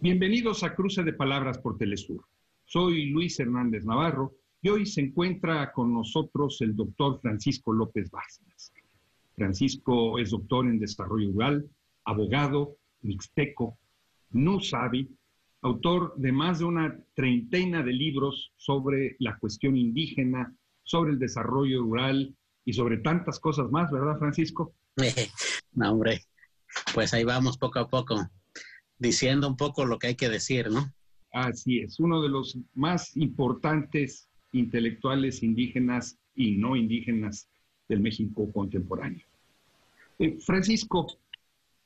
Bienvenidos a Cruce de Palabras por Telesur. Soy Luis Hernández Navarro y hoy se encuentra con nosotros el doctor Francisco López Bárcenas. Francisco es doctor en Desarrollo Rural, abogado, mixteco, nusabi, autor de más de una treintena de libros sobre la cuestión indígena, sobre el desarrollo rural y sobre tantas cosas más, ¿verdad, Francisco? No, hombre, pues ahí vamos poco a poco, diciendo un poco lo que hay que decir, ¿no? Así es, uno de los más importantes intelectuales indígenas y no indígenas del México contemporáneo. Francisco,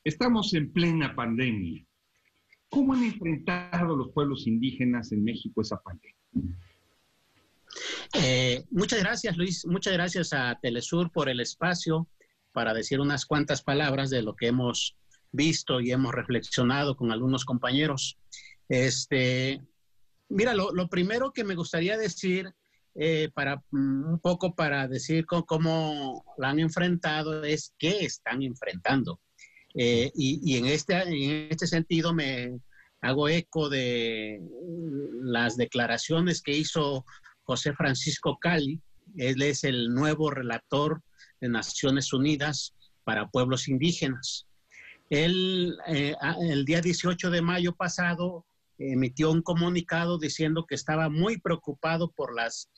estamos en plena pandemia. ¿Cómo han enfrentado los pueblos indígenas en México esa pandemia? Muchas gracias, Luis. Muchas gracias a Telesur por el espacio para decir unas cuantas palabras de lo que hemos visto y hemos reflexionado con algunos compañeros. Mira, lo primero que me gustaría decir, un poco para decir cómo la han enfrentado, es qué están enfrentando. Y en este sentido me hago eco de las declaraciones que hizo José Francisco Cali. Él es el nuevo relator de Naciones Unidas para Pueblos Indígenas. Él, el día 18 de mayo pasado, emitió un comunicado diciendo que estaba muy preocupado por las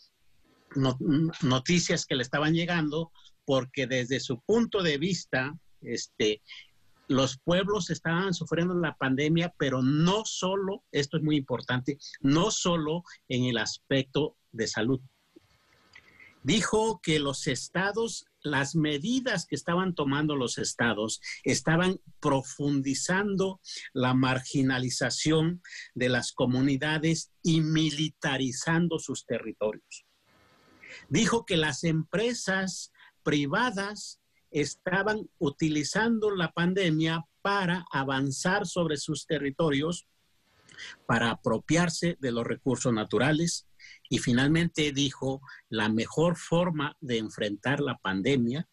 noticias que le estaban llegando, porque desde su punto de vista, los pueblos estaban sufriendo la pandemia, pero no solo, esto es muy importante, no solo en el aspecto de salud. Dijo que los estados, las medidas que estaban tomando los estados, estaban profundizando la marginalización de las comunidades y militarizando sus territorios. Dijo que las empresas privadas estaban utilizando la pandemia para avanzar sobre sus territorios, para apropiarse de los recursos naturales. Y finalmente dijo, la mejor forma de enfrentar la pandemia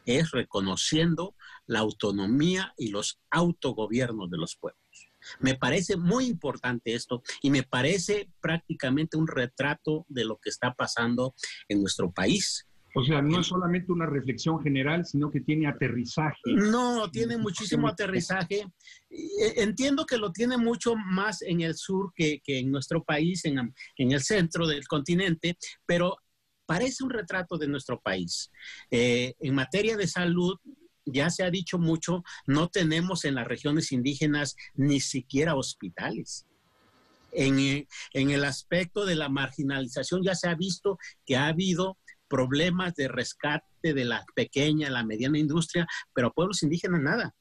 es reconociendo la autonomía y los autogobiernos de los pueblos. Me parece muy importante esto y me parece prácticamente un retrato de lo que está pasando en nuestro país. O sea, no es solamente una reflexión general, sino que tiene aterrizaje. No, tiene muchísimo aterrizaje. Entiendo que lo tiene mucho más en el sur que en nuestro país, en el centro del continente, pero parece un retrato de nuestro país. En materia de salud, ya se ha dicho mucho, no tenemos en las regiones indígenas ni siquiera hospitales. En el aspecto de la marginalización ya se ha visto que ha habido problemas de rescate de la pequeña, la mediana industria, pero a pueblos indígenas nada.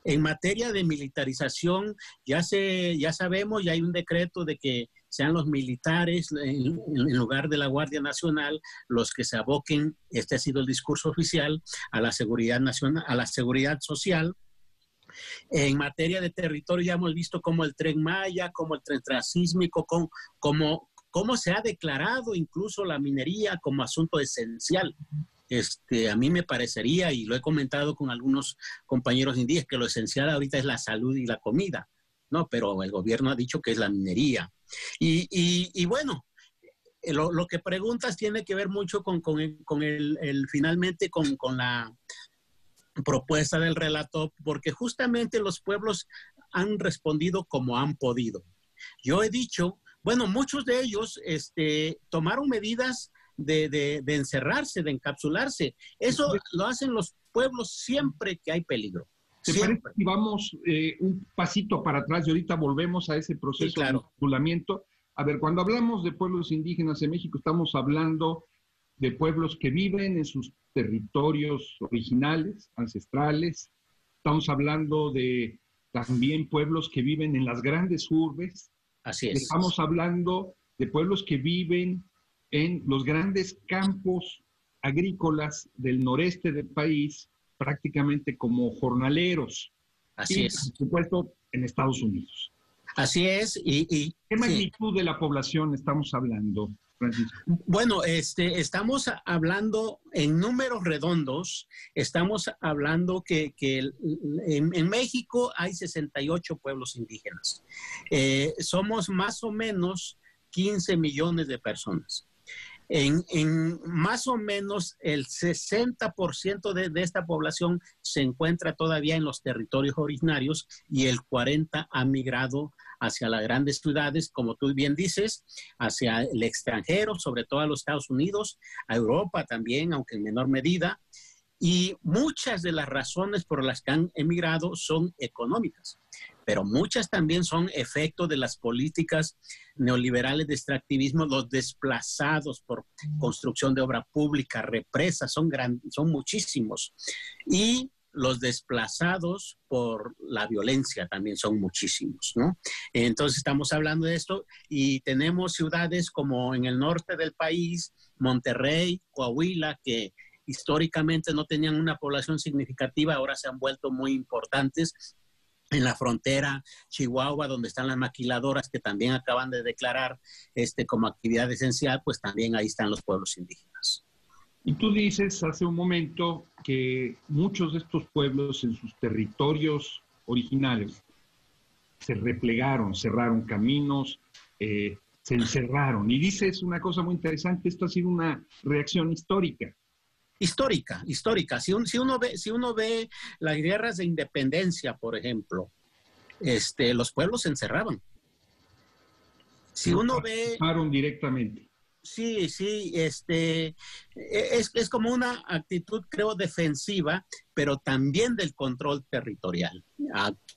En materia de militarización, ya sabemos, ya hay un decreto de que sean los militares, en lugar de la Guardia Nacional, los que se aboquen, este ha sido el discurso oficial, a la seguridad nacional, a la seguridad social. En materia de territorio ya hemos visto como el Tren Maya, como el tren transísmico, cómo se ha declarado incluso la minería como asunto esencial. A mí me parecería, y lo he comentado con algunos compañeros indígenas, que lo esencial ahorita es la salud y la comida, ¿no? Pero el gobierno ha dicho que es la minería. Y bueno, lo que preguntas tiene que ver mucho finalmente con la propuesta del relator, porque justamente los pueblos han respondido como han podido. Yo he dicho, bueno, muchos de ellos tomaron medidas de encerrarse, de encapsularse. Eso lo hacen los pueblos siempre que hay peligro. ¿Te parece que vamos un pasito para atrás y ahorita volvemos a ese proceso sí, claro, de encapsulamiento? A ver, cuando hablamos de pueblos indígenas en México, estamos hablando de pueblos que viven en sus territorios originales, ancestrales. Estamos hablando de también pueblos que viven en las grandes urbes. Así es. Estamos hablando de pueblos que viven en los grandes campos agrícolas del noreste del país, prácticamente como jornaleros. Así es. Por supuesto, en Estados Unidos. Así es. ¿Qué magnitud de la población estamos hablando? Francisco? Bueno, estamos hablando en números redondos, estamos hablando que en México hay 68 pueblos indígenas. Somos más o menos 15 millones de personas. En más o menos el 60% de esta población se encuentra todavía en los territorios originarios y el 40% ha migrado hacia las grandes ciudades, como tú bien dices, hacia el extranjero, sobre todo a los Estados Unidos, a Europa también, aunque en menor medida. Y muchas de las razones por las que han emigrado son económicas, pero muchas también son efecto de las políticas neoliberales de extractivismo, los desplazados por construcción de obra pública, represas, son muchísimos. Y los desplazados por la violencia también son muchísimos, ¿no? Entonces estamos hablando de esto y tenemos ciudades como en el norte del país, Monterrey, Coahuila, que históricamente no tenían una población significativa, ahora se han vuelto muy importantes. En la frontera, Chihuahua, donde están las maquiladoras que también acaban de declarar como actividad esencial, pues también ahí están los pueblos indígenas. Y tú dices hace un momento que muchos de estos pueblos en sus territorios originales se replegaron, cerraron caminos, se encerraron. Y dices una cosa muy interesante, esto ha sido una reacción histórica. Histórica. Si uno ve las guerras de independencia, por ejemplo, los pueblos se encerraban. Si uno ve... directamente. Sí, es como una actitud, creo, defensiva, pero también del control territorial.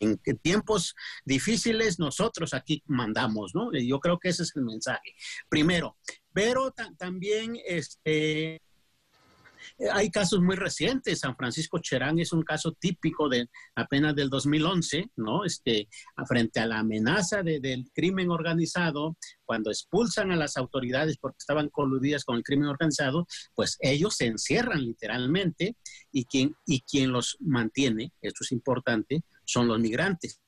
En tiempos difíciles nosotros aquí mandamos, ¿no? Y yo creo que ese es el mensaje. Primero, pero también hay casos muy recientes. San Francisco Cherán es un caso típico de apenas del 2011, ¿no? Frente a la amenaza del crimen organizado, cuando expulsan a las autoridades porque estaban coludidas con el crimen organizado, pues ellos se encierran literalmente y quien los mantiene, esto es importante, son los migrantes.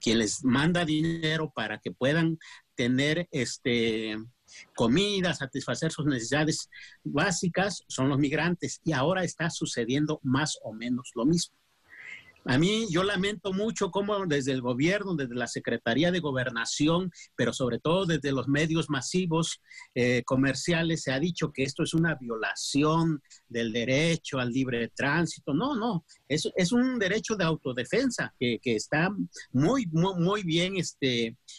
Quien les manda dinero para que puedan tener comida, satisfacer sus necesidades básicas son los migrantes y ahora está sucediendo más o menos lo mismo. Yo lamento mucho cómo desde el gobierno, desde la Secretaría de Gobernación, pero sobre todo desde los medios masivos comerciales se ha dicho que esto es una violación del derecho al libre tránsito. No, es un derecho de autodefensa que está muy bien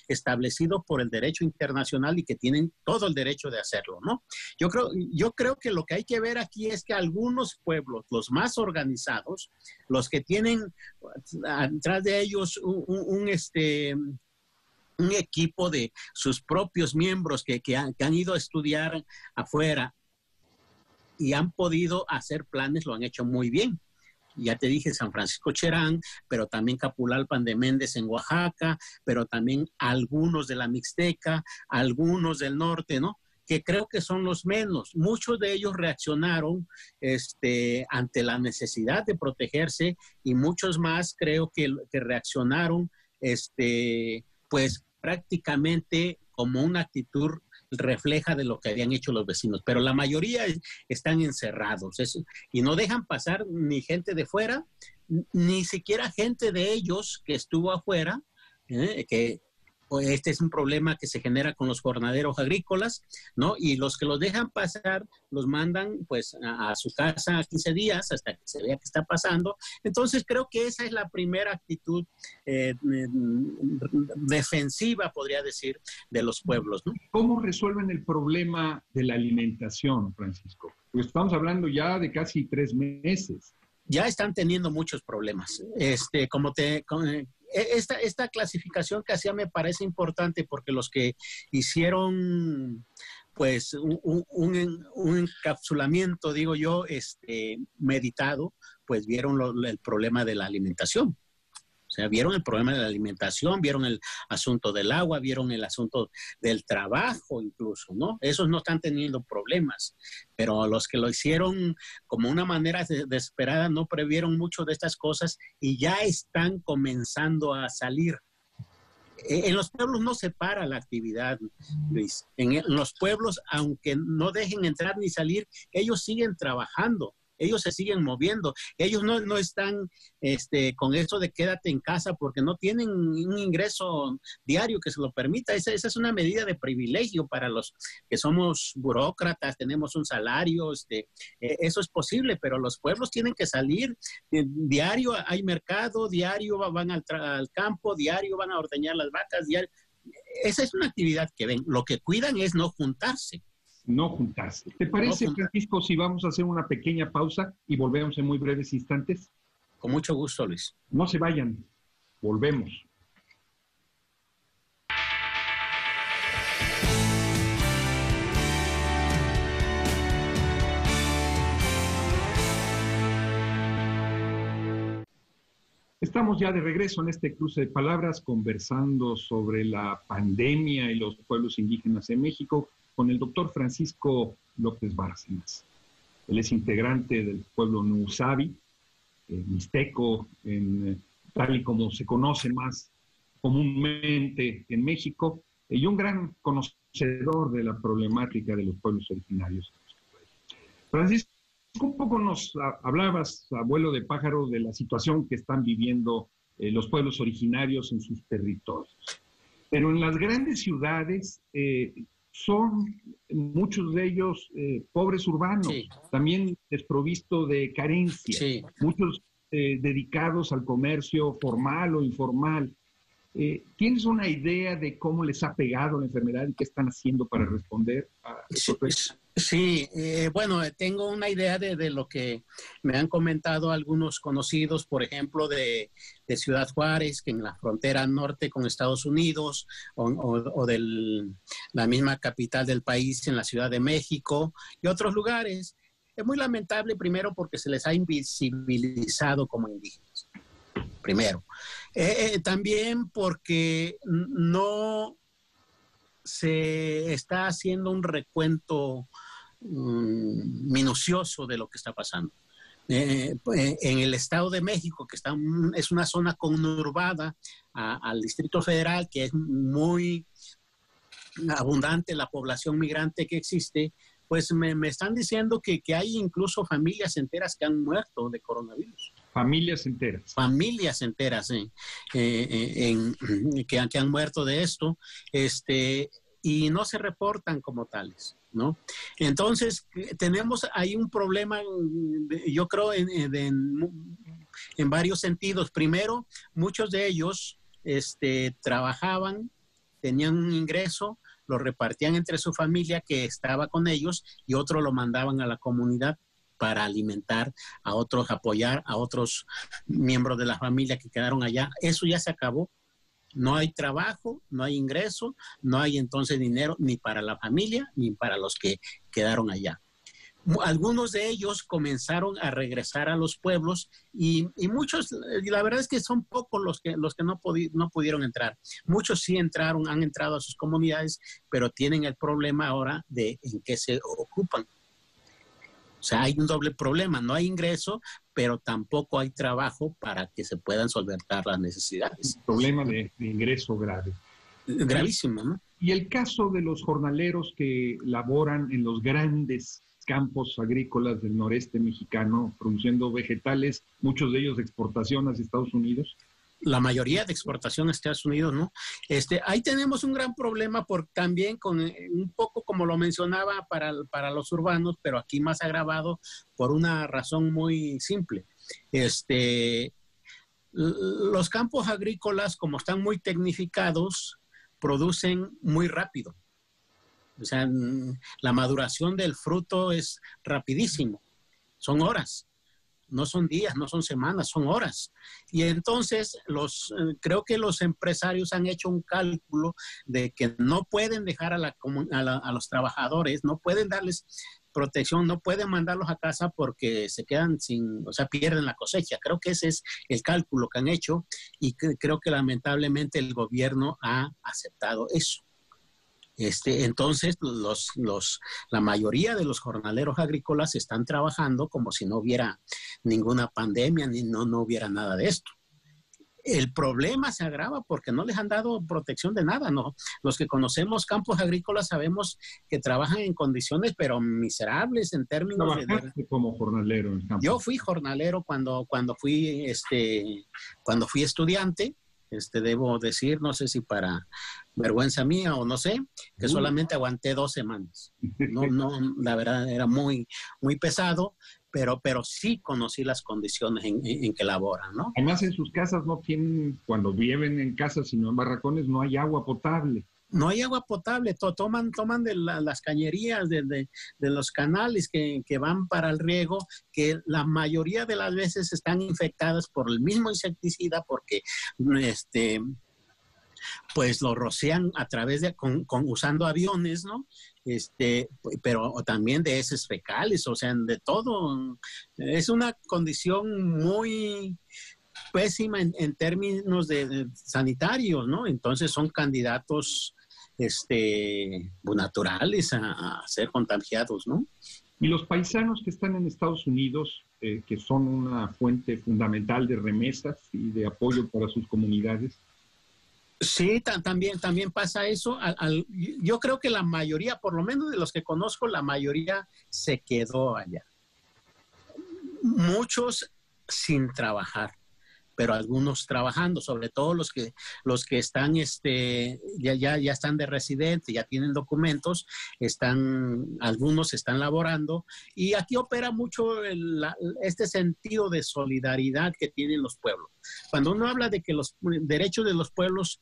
establecido por el derecho internacional y que tienen todo el derecho de hacerlo, ¿no? Yo creo que lo que hay que ver aquí es que algunos pueblos, los más organizados, los que tienen atrás de ellos un equipo de sus propios miembros que han ido a estudiar afuera y han podido hacer planes, lo han hecho muy bien. Ya te dije, San Francisco Cherán, pero también Capulalpan de Méndez en Oaxaca, pero también algunos de la Mixteca, algunos del norte, ¿no? Que creo que son los menos. Muchos de ellos reaccionaron ante la necesidad de protegerse y muchos más creo que reaccionaron pues prácticamente como una actitud refleja de lo que habían hecho los vecinos, pero la mayoría están encerrados y no dejan pasar ni gente de fuera, ni siquiera gente de ellos que estuvo afuera, que este es un problema que se genera con los jornaleros agrícolas, ¿no? Y los que los dejan pasar, los mandan pues a su casa a 15 días hasta que se vea qué está pasando. Entonces creo que esa es la primera actitud defensiva, podría decir, de los pueblos, ¿no? ¿Cómo resuelven el problema de la alimentación, Francisco? Pues estamos hablando ya de casi 3 meses. Ya están teniendo muchos problemas. Esta clasificación que hacía me parece importante porque los que hicieron pues un encapsulamiento, digo yo, meditado, pues vieron el problema de la alimentación. O sea, vieron el problema de la alimentación, vieron el asunto del agua, vieron el asunto del trabajo incluso, ¿no? Esos no están teniendo problemas, pero los que lo hicieron como una manera desesperada no previeron mucho de estas cosas y ya están comenzando a salir. En los pueblos no se para la actividad, Luis. En los pueblos, aunque no dejen entrar ni salir, ellos siguen trabajando. Ellos se siguen moviendo. Ellos no están con eso de quédate en casa porque no tienen un ingreso diario que se lo permita. Esa es una medida de privilegio para los que somos burócratas, tenemos un salario. Eso es posible, pero los pueblos tienen que salir. Diario hay mercado, diario van al campo, diario van a ordeñar las vacas. Diario. Esa es una actividad que ven. Lo que cuidan es no juntarse. No juntarse. ¿Te parece, Francisco, si vamos a hacer una pequeña pausa y volvemos en muy breves instantes? Con mucho gusto, Luis. No se vayan. Volvemos. Estamos ya de regreso en este cruce de palabras conversando sobre la pandemia y los pueblos indígenas en México con el doctor Francisco López Bárcenas. Él es integrante del pueblo Nuusabi, mixteco, tal y como se conoce más comúnmente en México, y un gran conocedor de la problemática de los pueblos originarios. Francisco, un poco nos hablabas, abuelo de pájaro, de la situación que están viviendo los pueblos originarios en sus territorios. Pero en las grandes ciudades son muchos de ellos pobres urbanos, sí, también desprovisto de carencia, sí, muchos dedicados al comercio formal o informal. ¿Tienes una idea de cómo les ha pegado la enfermedad y qué están haciendo para responder a eso? Sí, bueno, tengo una idea de lo que me han comentado algunos conocidos, por ejemplo, de Ciudad Juárez, que en la frontera norte con Estados Unidos, o de la misma capital del país, en la Ciudad de México, y otros lugares. Es muy lamentable, primero, porque se les ha invisibilizado como indígenas, primero. También porque no se está haciendo un recuento minucioso de lo que está pasando. En el Estado de México, que es una zona conurbada al Distrito Federal, que es muy abundante la población migrante que existe, pues me están diciendo que hay incluso familias enteras que han muerto de coronavirus. Familias enteras. Familias enteras que han muerto de esto, y no se reportan como tales, ¿no? Entonces, tenemos ahí un problema, yo creo, en varios sentidos. Primero, muchos de ellos trabajaban, tenían un ingreso, lo repartían entre su familia que estaba con ellos y otro lo mandaban a la comunidad para alimentar a otros, apoyar a otros miembros de la familia que quedaron allá. Eso ya se acabó. No hay trabajo, no hay ingreso, no hay entonces dinero ni para la familia ni para los que quedaron allá. Algunos de ellos comenzaron a regresar a los pueblos y muchos, la verdad es que son pocos los que no pudieron entrar. Muchos sí entraron, han entrado a sus comunidades, pero tienen el problema ahora de en qué se ocupan. O sea, hay un doble problema, no hay ingreso, pero tampoco hay trabajo para que se puedan solventar las necesidades. Un problema de ingreso grave. Gravísimo, ¿no? Y el caso de los jornaleros que laboran en los grandes campos agrícolas del noreste mexicano, produciendo vegetales, muchos de ellos de exportación hacia Estados Unidos. La mayoría de exportación a Estados Unidos, ¿no? Ahí tenemos un gran problema también con un poco como lo mencionaba para los urbanos, pero aquí más agravado por una razón muy simple. Los campos agrícolas, como están muy tecnificados, producen muy rápido. O sea, la maduración del fruto es rapidísimo. Son horas. No son días, no son semanas, son horas. Y entonces creo que los empresarios han hecho un cálculo de que no pueden dejar a los trabajadores, no pueden darles protección, no pueden mandarlos a casa porque se quedan pierden la cosecha. Creo que ese es el cálculo que han hecho y creo que lamentablemente el gobierno ha aceptado eso. Entonces, la mayoría de los jornaleros agrícolas están trabajando como si no hubiera ninguna pandemia, ni no hubiera nada de esto. El problema se agrava porque no les han dado protección de nada, ¿no? Los que conocemos campos agrícolas sabemos que trabajan en condiciones pero miserables en términos ¿Trabajaste como jornalero en el campo? Yo fui jornalero cuando fui estudiante. Debo decir, no sé si para vergüenza mía o no sé, que solamente aguanté 2 semanas. No, la verdad era muy, muy pesado, pero sí conocí las condiciones en que laboran, ¿no? Además, en sus casas no tienen, cuando viven en casas, sino en barracones, no hay agua potable. No hay agua potable, toman de las cañerías, de los canales que van para el riego, que la mayoría de las veces están infectadas por el mismo insecticida, porque pues lo rocian a través usando aviones, ¿no? Pero también de heces fecales, o sea, de todo. Es una condición muy pésima en términos de sanitarios, ¿no? Entonces son candidatos naturales a ser contagiados, ¿no? Y los paisanos que están en Estados Unidos, que son una fuente fundamental de remesas y de apoyo para sus comunidades. Sí, también pasa eso. Yo creo que la mayoría, por lo menos de los que conozco, la mayoría se quedó allá. Muchos sin trabajar, pero algunos trabajando, sobre todo los que están ya están de residente, ya tienen documentos, algunos están laborando, y aquí opera mucho este sentido de solidaridad que tienen los pueblos. Cuando uno habla de que los derechos de los pueblos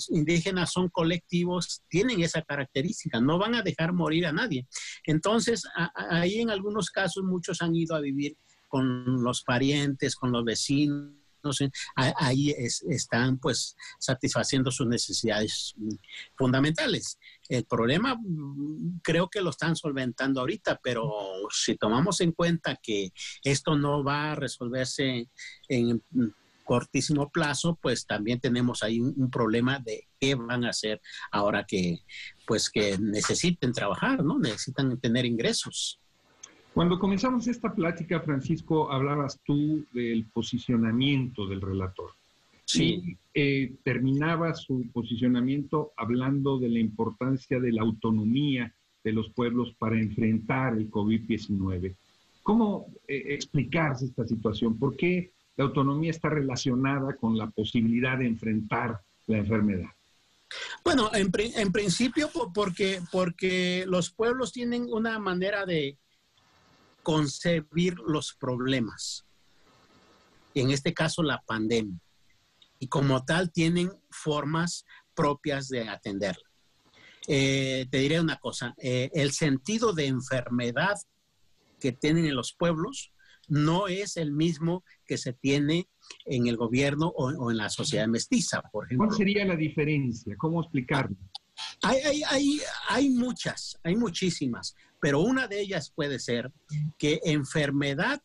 indígenas son colectivos, tienen esa característica, no van a dejar morir a nadie. Entonces, ahí en algunos casos muchos han ido a vivir con los parientes, con los vecinos. No sé, ahí están pues satisfaciendo sus necesidades fundamentales. El problema creo que lo están solventando ahorita, pero si tomamos en cuenta que esto no va a resolverse en cortísimo plazo, pues también tenemos ahí un problema de qué van a hacer ahora que necesiten trabajar, ¿no? Necesitan tener ingresos. Cuando comenzamos esta plática, Francisco, hablabas tú del posicionamiento del relator. Sí. Y terminaba su posicionamiento hablando de la importancia de la autonomía de los pueblos para enfrentar el COVID-19. ¿Cómo explicarse esta situación? ¿Por qué la autonomía está relacionada con la posibilidad de enfrentar la enfermedad? Bueno, en principio porque los pueblos tienen una manera de concebir los problemas, en este caso la pandemia, y como tal tienen formas propias de atenderla. Te diré una cosa, el sentido de enfermedad que tienen en los pueblos no es el mismo que se tiene en el gobierno o en la sociedad mestiza, por ejemplo. ¿Cuál sería la diferencia? ¿Cómo explicarlo? Hay muchísimas, pero una de ellas puede ser que enfermedad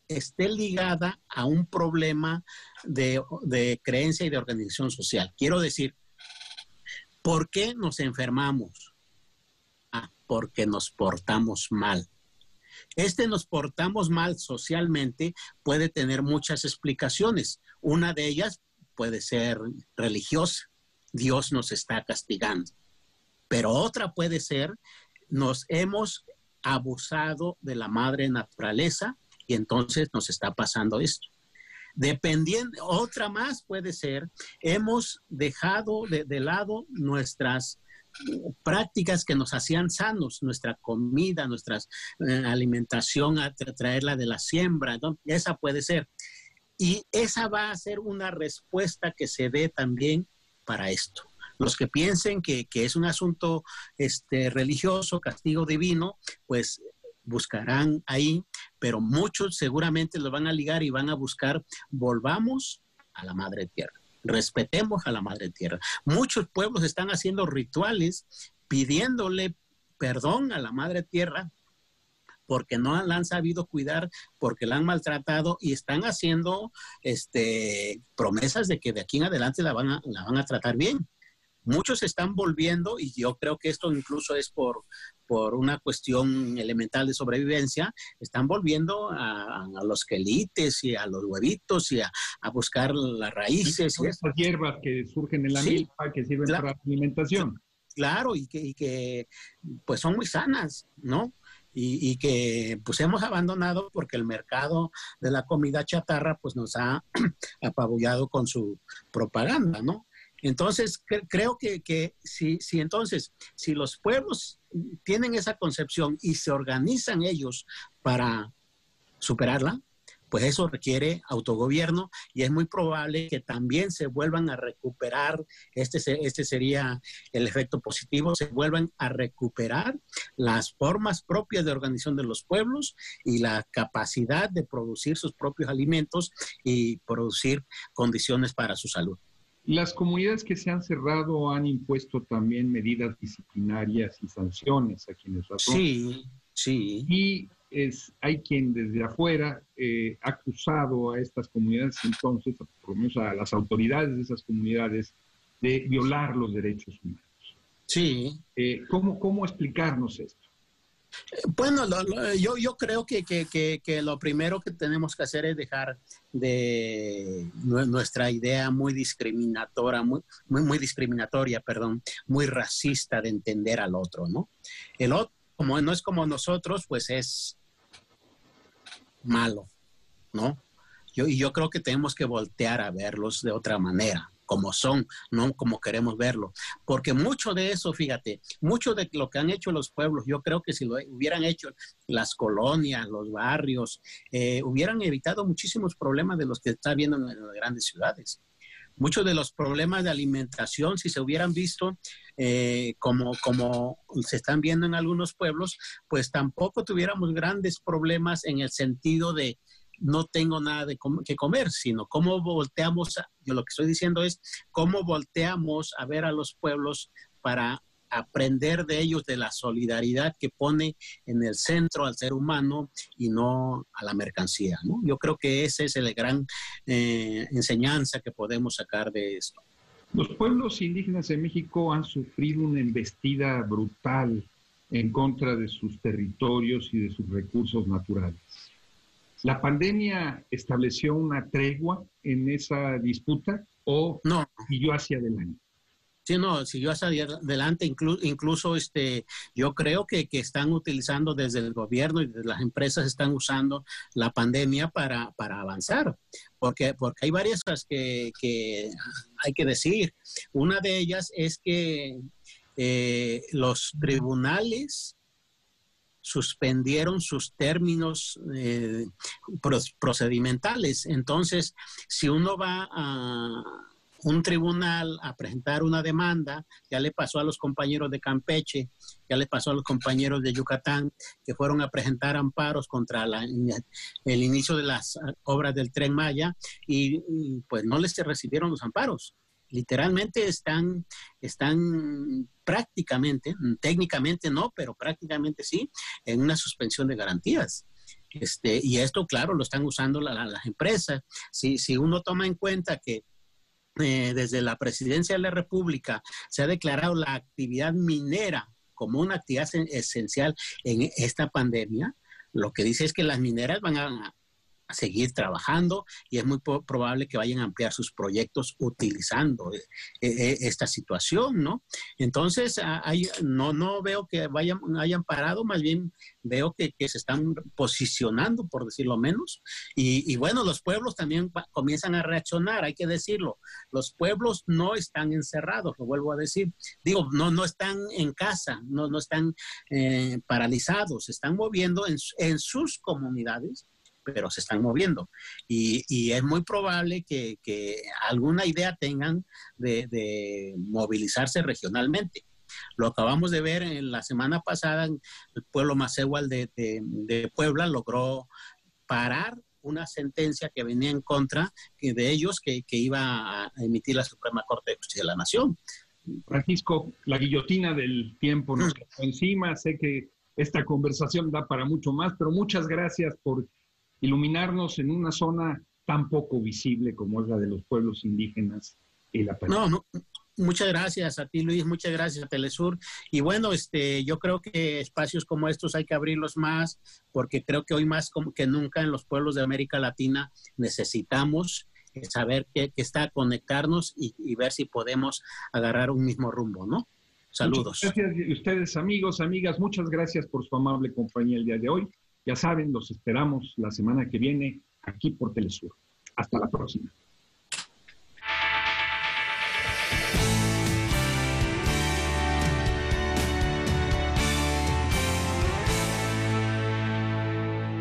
esté ligada a un problema de creencia y de organización social. Quiero decir, ¿por qué nos enfermamos? Porque nos portamos mal. Nos portamos mal socialmente puede tener muchas explicaciones. Una de ellas puede ser religiosa. Dios nos está castigando. Pero otra puede ser, nos hemos abusado de la madre naturaleza y entonces nos está pasando esto. Otra más puede ser, hemos dejado de lado nuestras prácticas que nos hacían sanos, nuestra comida, nuestra alimentación, a traerla de la siembra, ¿no? Esa puede ser. Y esa va a ser una respuesta que se dé también para esto. Los que piensen que es un asunto religioso, castigo divino, pues buscarán ahí, pero muchos seguramente lo van a ligar y van a buscar, volvamos a la Madre Tierra, respetemos a la Madre Tierra. Muchos pueblos están haciendo rituales pidiéndole perdón a la Madre Tierra porque no la han sabido cuidar, porque la han maltratado y están haciendo promesas de que de aquí en adelante la van a tratar bien. muchos se están volviendo, y yo creo que esto incluso es por una cuestión elemental de sobrevivencia, están volviendo a los quelites y a los huevitos y a buscar las raíces. Y estas hierbas que surgen en la milpa, que sirven para la alimentación. Claro, y que pues son muy sanas, ¿no? Y que pues hemos abandonado porque el mercado de la comida chatarra pues nos ha apabullado con su propaganda, ¿no? Entonces, creo que si los pueblos tienen esa concepción y se organizan ellos para superarla, pues eso requiere autogobierno y es muy probable que también se vuelvan a recuperar, este sería el efecto positivo, se vuelvan a recuperar las formas propias de organización de los pueblos y la capacidad de producir sus propios alimentos y producir condiciones para su salud. Las comunidades que se han cerrado han impuesto también medidas disciplinarias y sanciones a quienes razón. Sí, sí. Y hay quien desde afuera ha acusado a estas comunidades, entonces, por lo menos a las autoridades de esas comunidades, de violar los derechos humanos. Sí. ¿Cómo explicarnos esto? Bueno, yo creo que lo primero que tenemos que hacer es dejar de nuestra idea muy discriminatoria, muy racista de entender al otro, ¿no? El otro, como no es como nosotros, pues es malo, ¿no? Yo creo que tenemos que voltear a verlos de otra manera, como son, no como queremos verlo. Porque mucho de eso, fíjate, mucho de lo que han hecho los pueblos, yo creo que si lo hubieran hecho las colonias, los barrios, hubieran evitado muchísimos problemas de los que está viendo en las grandes ciudades. Muchos de los problemas de alimentación, si se hubieran visto como se están viendo en algunos pueblos, pues tampoco tuviéramos grandes problemas en el sentido de no tengo nada que comer, sino cómo volteamos, yo lo que estoy diciendo es cómo volteamos a ver a los pueblos para aprender de ellos de la solidaridad que pone en el centro al ser humano y no a la mercancía, ¿no? Yo creo que esa es la gran enseñanza que podemos sacar de esto. Los pueblos indígenas de México han sufrido una embestida brutal en contra de sus territorios y de sus recursos naturales. ¿La pandemia estableció una tregua en esa disputa o no siguió hacia adelante? Sí, no, siguió hacia adelante, incluso yo creo que están utilizando desde el gobierno y desde las empresas están usando la pandemia para avanzar, porque hay varias cosas que hay que decir. Una de ellas es que los tribunales suspendieron sus términos procedimentales. Entonces, si uno va a un tribunal a presentar una demanda, ya le pasó a los compañeros de Campeche, ya le pasó a los compañeros de Yucatán, que fueron a presentar amparos contra el inicio de las obras del Tren Maya y pues no les recibieron los amparos. Literalmente están prácticamente, técnicamente no, pero prácticamente sí, en una suspensión de garantías. Y esto, claro, lo están usando las empresas. Si uno toma en cuenta que desde la Presidencia de la República se ha declarado la actividad minera como una actividad esencial en esta pandemia, lo que dice es que las mineras van a seguir trabajando y es muy probable que vayan a ampliar sus proyectos utilizando esta situación, ¿no? Entonces, no veo que hayan parado, más bien veo que se están posicionando, por decirlo menos, y bueno, los pueblos también comienzan a reaccionar, hay que decirlo, los pueblos no están encerrados, lo vuelvo a decir, digo, no están en casa, no están paralizados, se están moviendo en sus comunidades, pero se están moviendo. Y es muy probable que alguna idea tengan de movilizarse regionalmente. Lo acabamos de ver en la semana pasada, el pueblo Macehual de Puebla logró parar una sentencia que venía en contra de ellos que iba a emitir la Suprema Corte de Justicia de la Nación. Francisco, la guillotina del tiempo nos quedó encima. Sé que esta conversación da para mucho más, pero muchas gracias por iluminarnos en una zona tan poco visible como es la de los pueblos indígenas y la pandemia. Muchas gracias a ti, Luis, muchas gracias a Telesur. Y bueno, yo creo que espacios como estos hay que abrirlos más, porque creo que hoy más como que nunca en los pueblos de América Latina necesitamos saber qué está, conectarnos y ver si podemos agarrar un mismo rumbo, ¿no? Saludos. Muchas gracias. Y ustedes, amigos, amigas, muchas gracias por su amable compañía el día de hoy. Ya saben, los esperamos la semana que viene aquí por Telesur. Hasta la próxima.